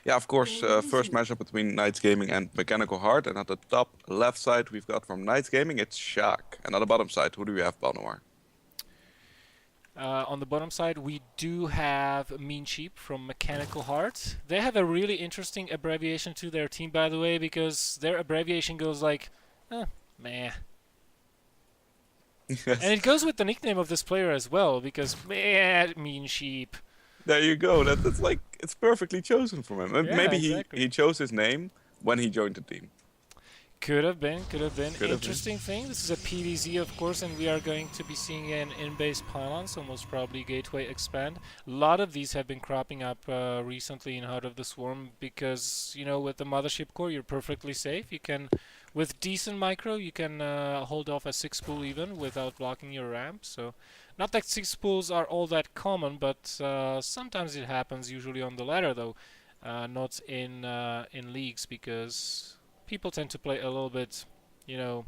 Yeah, of course, first matchup between Knights Gaming and Mechanical Heart. And at the top left side, we've got from Knights Gaming, it's Sjak. And at the bottom side, who do we have, Balnoir? On the bottom side, we do have MeenSheep from Mechanical Heart. They have a really interesting abbreviation to their team, by the way, because their abbreviation goes like, meh. And it goes with the nickname of this player as well, because meh, MeenSheep. There you go. That's like, it's perfectly chosen from him. Yeah, Maybe exactly. he chose his name when he joined the team. Could have been, could have been. Could have been. Interesting thing. This is a PVZ, of course, and we are going to be seeing an in-base pylon, so most probably Gateway expand. A lot of these have been cropping up recently in Heart of the Swarm because, you know, with the Mothership core, you're perfectly safe. You can, with decent micro, you can hold off a 6-spool even without blocking your ramp. So, not that 6 spools are all that common, but sometimes it happens. Usually on the ladder, though, not in leagues because people tend to play a little bit, you know,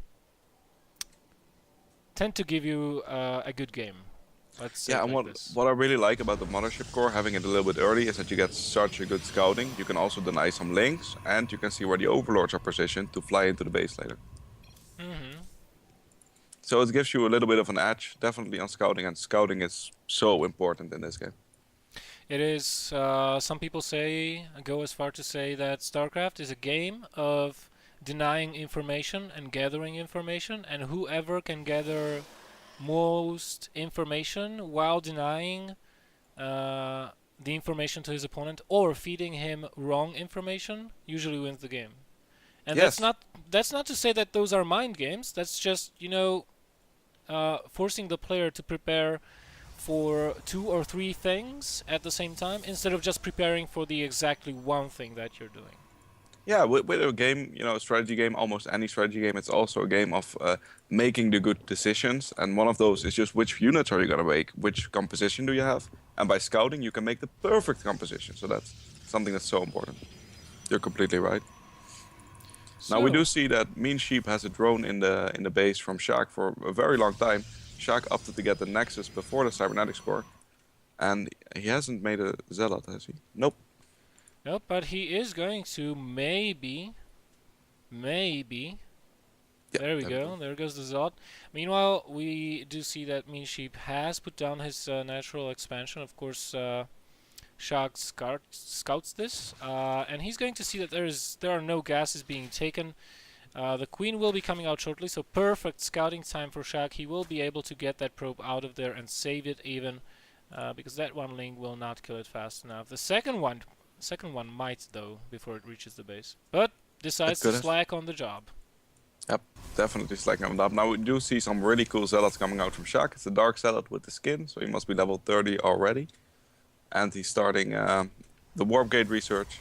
tend to give you a good game. Let's say Yeah, it and like this. what I really like about the Mothership core, having it a little bit early, is that you get such a good scouting. You can also deny some links, and you can see where the Overlords are positioned to fly into the base later. So it gives you a little bit of an edge, definitely on scouting, and scouting is so important in this game. It is. Some people go as far to say that StarCraft is a game of denying information and gathering information, and whoever can gather most information while denying the information to his opponent or feeding him wrong information usually wins the game. And Yes. that's not to say that those are mind games. That's just, you know, forcing the player to prepare for 2 or 3 things at the same time instead of just preparing for the exactly one thing that you're doing. Yeah, with a game, you know, a strategy game, almost any strategy game, it's also a game of making the good decisions. And one of those is just which units are you gonna make, which composition do you have, and by scouting you can make the perfect composition. So that's something that's so important. You're completely right. Now we do see that MeenSheep has a drone in the base from Sjak for a very long time. Sjak opted to get the Nexus before the Cybernetics core, and he hasn't made a Zealot, has he? Nope. Nope, but he is going to maybe. Yeah, There we go. There goes the Zod. Meanwhile, we do see that MeenSheep has put down his natural expansion. Of course, Sjak scouts this, and he's going to see that there are no gases being taken. The Queen will be coming out shortly, so perfect scouting time for Sjak. He will be able to get that probe out of there and save it even, because that one link will not kill it fast enough. The second one might, though, before it reaches the base. But decides to slack on the job. Yep, definitely slacking on up. Now we do see some really cool Zealots coming out from Sjak. It's a Dark Zealot with the skin, so he must be level 30 already. And he's starting the Warp Gate research.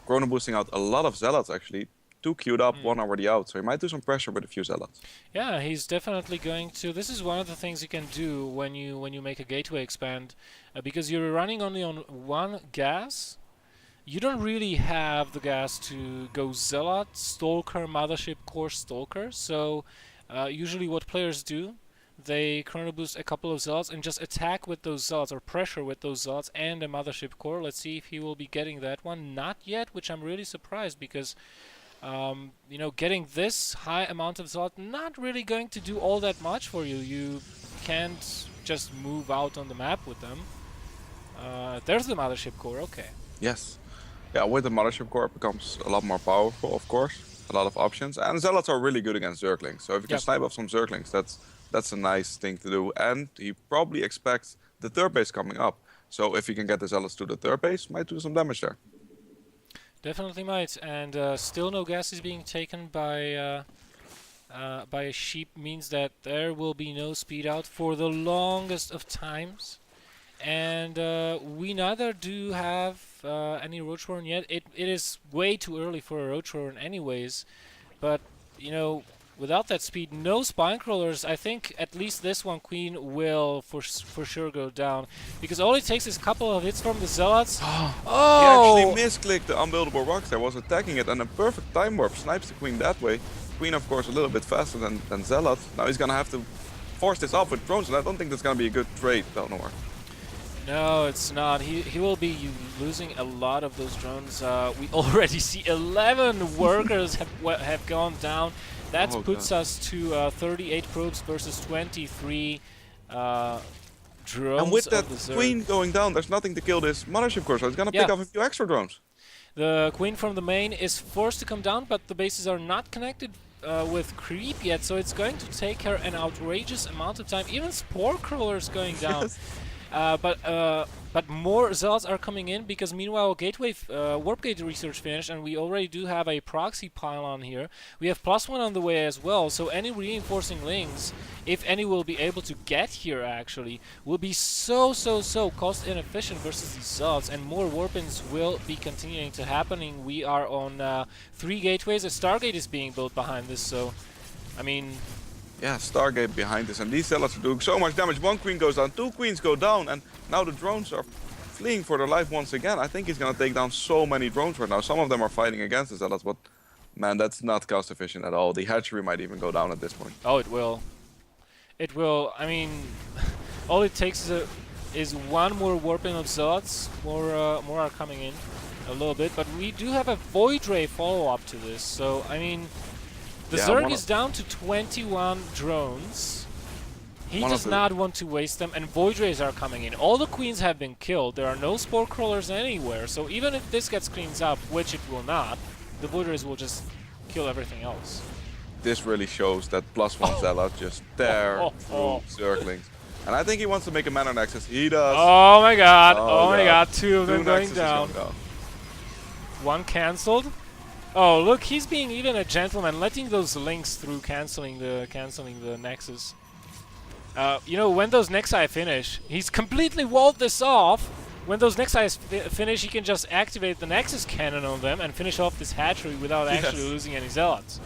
Chrono boosting out a lot of Zealots, actually. 2 queued up, 1 already out, so he might do some pressure with a few Zealots. Yeah, he's definitely going to. This is one of the things you can do when you make a gateway expand, because you're running only on 1 gas. You don't really have the gas to go Zealot, Stalker, Mothership, Core, Stalker. So usually what players do, they chrono boost a couple of Zealots and just attack with those Zealots or pressure with those Zealots and a Mothership Core. Let's see if he will be getting that one. Not yet, which I'm really surprised because you know, getting this high amount of Zealot not really going to do all that much for you. You can't just move out on the map with them. There's the Mothership Core, okay. Yes. Yeah, with the Mothership Core it becomes a lot more powerful, of course. A lot of options. And Zealots are really good against Zerglings. So if you can snipe off some Zerglings, that's a nice thing to do. And he probably expects the 3rd base coming up. So if he can get the Zealots to the 3rd base, might do some damage there. Definitely might. And still no gas is being taken by a sheep means that there will be no speed out for the longest of times. And we neither do have any Roach Warren yet. It is way too early for a Roach Warren anyways. But, you know, without that speed, no Spinecrawlers. I think at least this one Queen will for sure go down. Because all it takes is a couple of hits from the Zealots. Oh! He actually misclicked the Unbuildable Rocks there, was attacking it, and a perfect time warp snipes the Queen that way. Queen, of course, a little bit faster than Zealot. Now he's gonna have to force this off with drones, and I don't think that's gonna be a good trade, Balnoir. No, it's not. He will be losing a lot of those drones. We already see 11 workers have gone down. That Oh puts god. us to 38 probes versus 23 And drones with that of the Zerg. queen going down, there's nothing to kill this mothership core, so it's gonna pick Yeah. off a few extra drones. The queen from the main is forced to come down, but the bases are not connected with creep yet, so it's going to take her an outrageous amount of time. Even spore crawlers going down. Yes. But more zealots are coming in because meanwhile gateway warp gate research finished, and we already do have a proxy pylon here. We have +1 on the way as well, so any reinforcing links, if any will be able to get here actually, will be so cost inefficient versus these zealots, and more warp-ins will be continuing to happening. We are on 3 gateways. A Stargate is being built behind this, so I mean, Yeah, Stargate behind us, and these zealots are doing so much damage. One queen goes down, 2 queens go down, and now the drones are fleeing for their life once again. I think he's gonna take down so many drones right now. Some of them are fighting against the zealots, but man, that's not cost efficient at all. The hatchery might even go down at this point. oh, it will. It will. I mean, all it takes is one more warping of zealots. More are coming in, a little bit. But we do have a Void Ray follow-up to this. So I mean, the Yeah, Zerg is down to 21 drones. He does not want to waste them, and Void Rays are coming in. All the queens have been killed. There are no spore crawlers anywhere. So even if this gets cleaned up, which it will not, the Void Rays will just kill everything else. This really shows that +1 zealot just tear through Zerglings. And I think he wants to make a mana nexus. He does. Oh my god! Oh Oh my god! 2 of them Two going nexuses down. One cancelled. Oh look, he's being even a gentleman, letting those links through, canceling the nexus. You know, when those nexi finish, he's completely walled this off. When those nexi finish, he can just activate the nexus cannon on them and finish off this hatchery without actually losing any zealots.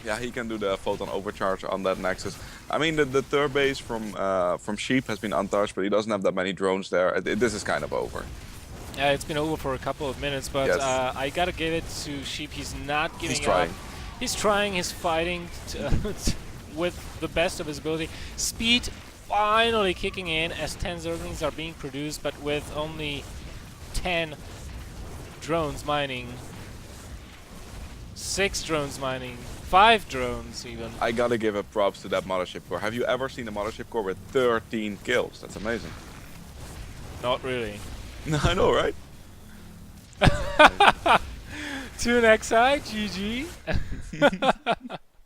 Yeah, he can do the photon overcharge on that nexus. I mean, the third base from Sheep has been untouched, but he doesn't have that many drones there. This is kind of over. Yeah, it's been over for a couple of minutes, but Yes. I gotta give it to Sheep. He's not giving He's trying. up. He's trying. He's fighting with the best of his ability. Speed finally kicking in as 10 Zerglings are being produced, but with only 10 drones mining. 6 drones mining. 5 drones even. I gotta give a props to that mothership core. Have you ever seen a mothership core with 13 kills? That's amazing. Not really. I know, right? 2 Nexi, GG.